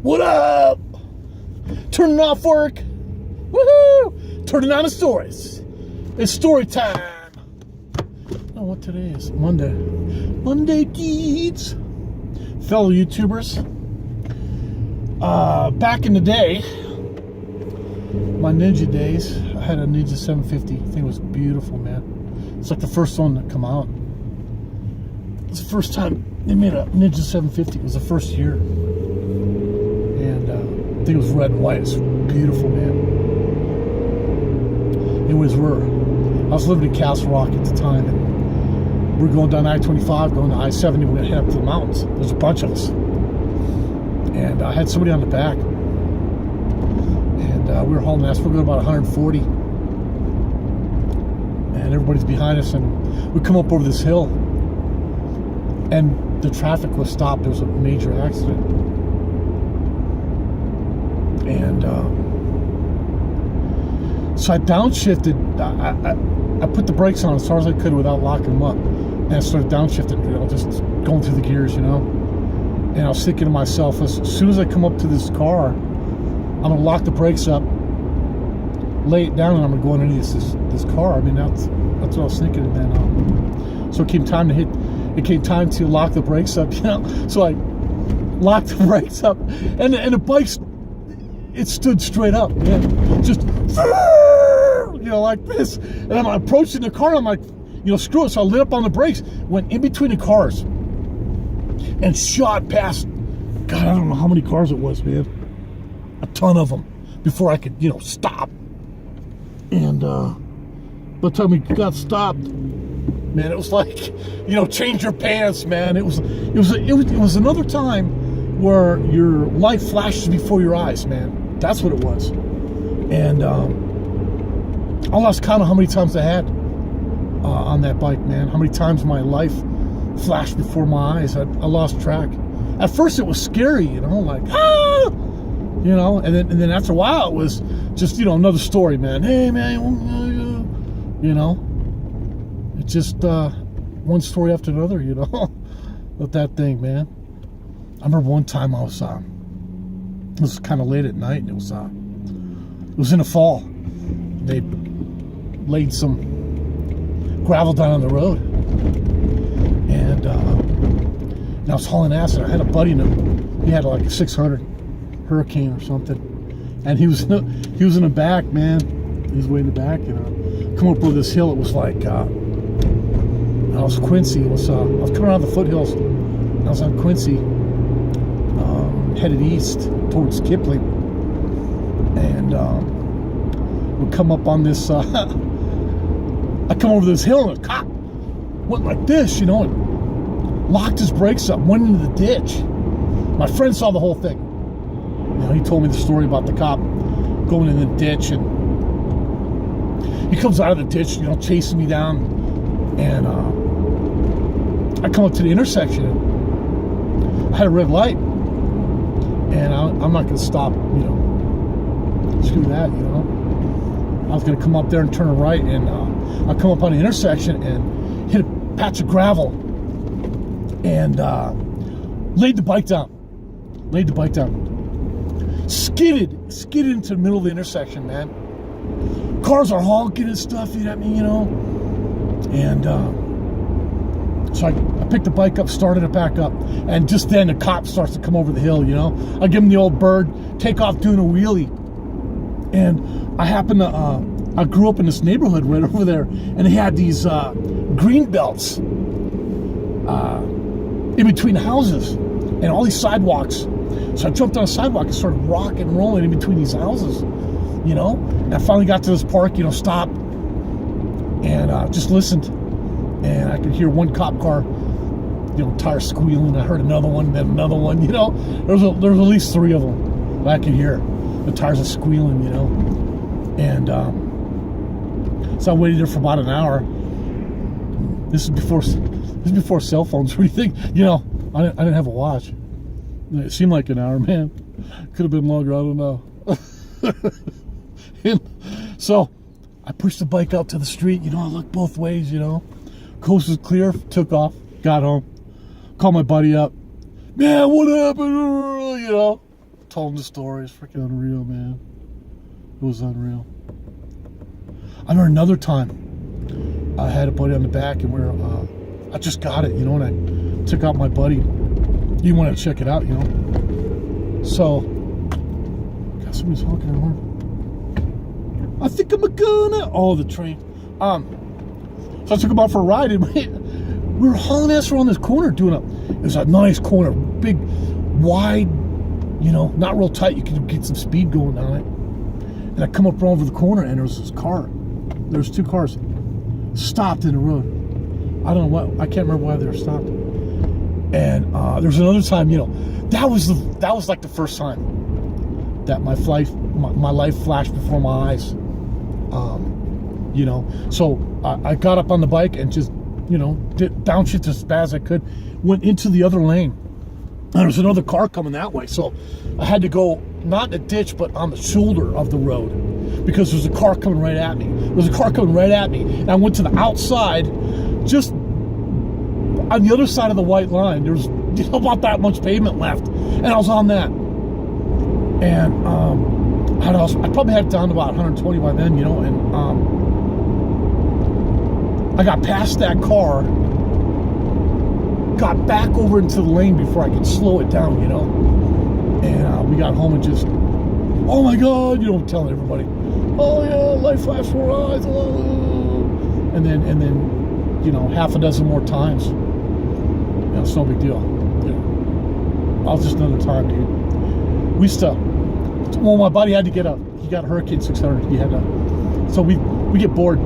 What up? Turning off work. Woohoo! Turning on the stories. It's story time. Oh, what today is? Monday. Monday deeds. Fellow YouTubers. Back in the day, my Ninja days, I had a Ninja 750. I think it was beautiful, man. It's like the first one to come out. It's the first time they made a Ninja 750. It was the first year. And I think it was red and white. It's beautiful, man. Anyways, I was living in Castle Rock at the time, and we were going down I-25, going to I-70. We're going to head up to the mountains. There's a bunch of us. And I had somebody on the back. And we were hauling ass. We're going about 140. And everybody's behind us. And we come up over this hill. And the traffic was stopped. There was a major accident. And so I downshifted. I put the brakes on as far as I could without locking them up. And I started downshifting, just going through the gears, And I was thinking to myself, as soon as I come up to this car, I'm going to lock the brakes up, lay it down, and I'm going to go underneath this car. I mean, that's what I was thinking. And then, so it came time to lock the brakes up, So I locked the brakes up, and the bike, it stood straight up, man. Just, like this. And I'm approaching the car, and I'm like, screw it. So I lit up on the brakes, went in between the cars, and shot past, God, I don't know how many cars it was, man. A ton of them before I could, stop. And by the time we got stopped, man, it was like, change your pants, man. It was another time where your life flashes before your eyes, man. That's what it was. And I lost count of how many times I had on that bike, man. How many times my life flashed before my eyes. I lost track. At first it was scary, like, and then after a while it was just, another story, man. Hey, man, it's just one story after another, with that thing, man. I remember one time I was, it was kind of late at night, and it was in the fall. They laid some gravel down on the road, and I was hauling ass, and I had a buddy he had like a 600 Hurricane or something, and he was in the back, man. He was way in the back, come up over this hill. It was like I was Quincy. I was coming around the foothills. I was on Quincy, headed east towards Kipling, and we come up on this. I come over this hill, and a cop went like this, and locked his brakes up, went into the ditch. My friend saw the whole thing. He told me the story about the cop going in the ditch, and he comes out of the ditch, chasing me down, and I come up to the intersection. I had a red light, and I'm not going to stop, screw that, I was going to come up there and turn a right, and I come up on the intersection and hit a patch of gravel, and laid the bike down. Skidded into the middle of the intersection, man. Cars are honking and stuff, and so I picked the bike up, started it back up, and just then the cop starts to come over the hill, I give him the old bird, take off doing a wheelie, and I happen to, I grew up in this neighborhood right over there, and they had these green belts in between the houses, and all these sidewalks. So I jumped on a sidewalk and started rocking and rolling in between these houses, and I finally got to this park, stopped, and just listened, and I could hear one cop car, tires squealing. I heard another one, then another one, there was at least 3 of them that I could hear. The tires are squealing, and so I waited there for about an hour. This is before cell phones. What do you think? I didn't have a watch. It seemed like an hour, man. Could have been longer, I don't know. And so I pushed the bike out to the street, I looked both ways, Coast was clear, took off, got home, called my buddy up. Man, what happened? told him the story. It's freaking unreal, man. It was unreal. I remember another time I had a buddy on the back, and I just got it, and I took out my buddy. He wanted to check it out, So, got somebody's honking the horn. I think I'm gonna. Oh, the train. So I took him out for a ride, and we were hauling ass around this corner it was a nice corner, big, wide, not real tight. You could get some speed going down it. And I come up over the corner, and there was this car. There's two cars stopped in the road. I don't know what. I can't remember why they were stopped. And there's another time, that was like the first time that my life flashed before my eyes. So I got up on the bike and just, downshifted as fast as I could, went into the other lane. And there was another car coming that way. So I had to go, not in a ditch, but on the shoulder of the road, because there's a car coming right at me. And I went to the outside, just on the other side of the white line. There was about that much pavement left. And I was on that. And I probably had it down to about 120 by then, and I got past that car, got back over into the lane before I could slow it down, and we got home and just, oh my God, telling everybody, oh yeah, life flashed before eyes, and then half a dozen more times. It's no big deal. I was just another time, dude. We used to, well, my buddy had to he got a Hurricane 600. He had to, so we get bored,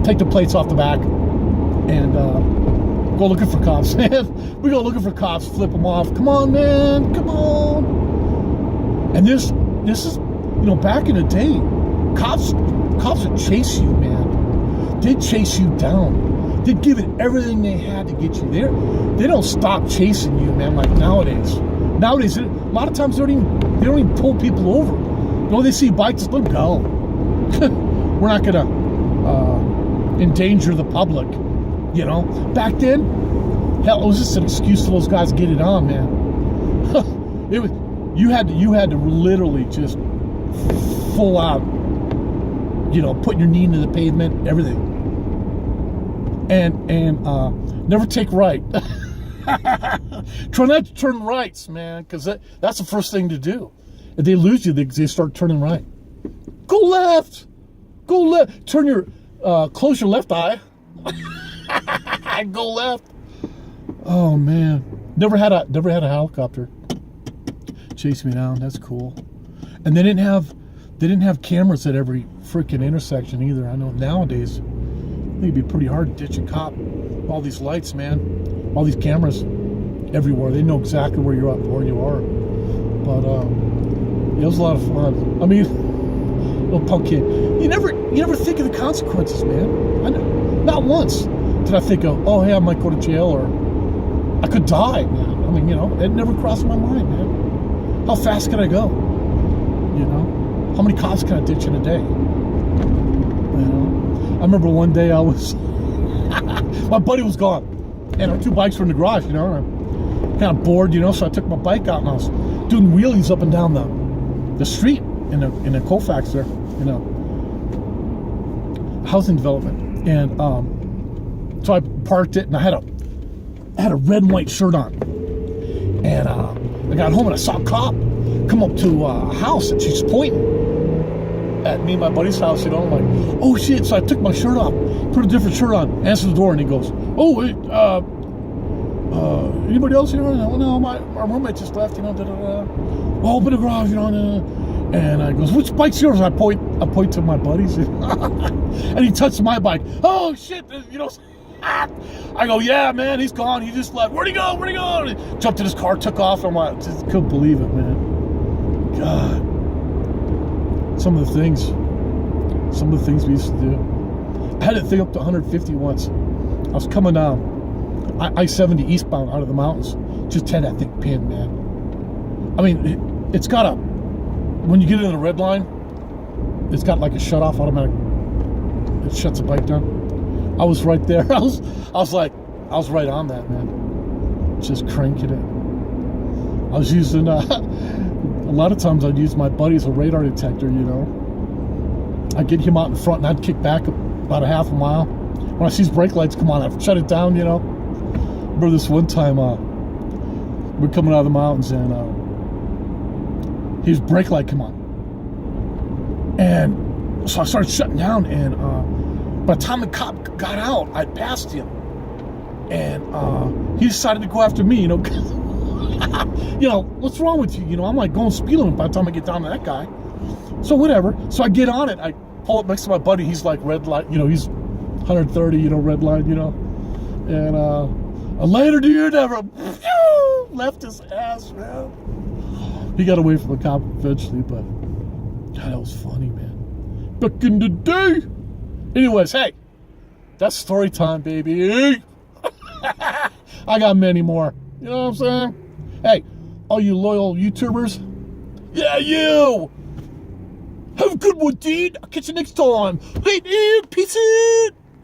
take the plates off the back, and go looking for cops. We go looking for cops, flip them off. Come on, man, come on. And this is, back in the day, cops would chase you, man. They'd chase you down. They'd give it everything they had to get you there. They don't stop chasing you, man, like nowadays. Nowadays, a lot of times they don't even pull people over. They see bikes, let them go. We're not gonna endanger the public, Back then, hell, it was just an excuse for those guys to get it on, man. It was, you had to literally just full out, putting your knee into the pavement, everything. And never take right. Try not to turn rights, man, because that's the first thing to do. If they lose you, they start turning right. Go left. Turn your, close your left eye. Go left. Oh man, never had a helicopter chase me down. That's cool. And they didn't have cameras at every freaking intersection either. I know nowadays it'd be pretty hard to ditch a cop. All these lights, man, all these cameras everywhere. They know exactly where you are. But it was a lot of fun. I mean, little punk kid. You never think of the consequences, man. Not once did I think of, oh hey, I might go to jail, or I could die, man. I mean, it never crossed my mind, man. How fast can I go? How many cops can I ditch in a day? I remember one day I was, my buddy was gone, and our two bikes were in the garage, and I'm kind of bored, so I took my bike out and I was doing wheelies up and down the street in a Colfax there, housing development, and so I parked it, and I had a red and white shirt on, and I got home and I saw a cop come up to a house, and she's pointing at me and my buddy's house, I'm like, oh shit. So I took my shirt off, put a different shirt on, answered the door, and he goes, oh, wait, anybody else here? No, my roommate just left, Well, open the garage, and I goes, which bike's yours? I point to my buddy's, and he touched my bike. Oh shit, I go, yeah, man, he's gone. He just left. Where'd he go? And he jumped in his car, took off. I'm like, just couldn't believe it, man. God. Some of the things we used to do. I had it thing up to 150 once. I was coming down I-70 eastbound out of the mountains. Just had that thing pinned, man. I mean, it's got when you get into the red line, it's got like a shut-off automatic. It shuts the bike down. I was right there. I was right on that, man. Just cranking it. I was using a lot of times I'd use my buddy as a radar detector, you know. I'd get him out in front and I'd kick back about a half a mile. When I see his brake lights come on, I'd shut it down, you know. Remember this one time, we're coming out of the mountains and his brake light come on. And so I started shutting down, and by the time the cop got out, I passed him. And he decided to go after me, you know. You know, what's wrong with you? You know, I'm like going speed limit by the time I get down to that guy. So whatever. So I get on it. I pull up next to my buddy. He's like red light, you know, he's 130, you know, red line, you know. And later, do you never left his ass, man. He got away from the cop eventually, but God, that was funny, man. Back in the day. Anyways, hey, that's story time, baby. I got many more. You know what I'm saying? Hey, all you loyal YouTubers, yeah, you. Have a good one, dude. I'll catch you next time. Later, peace out.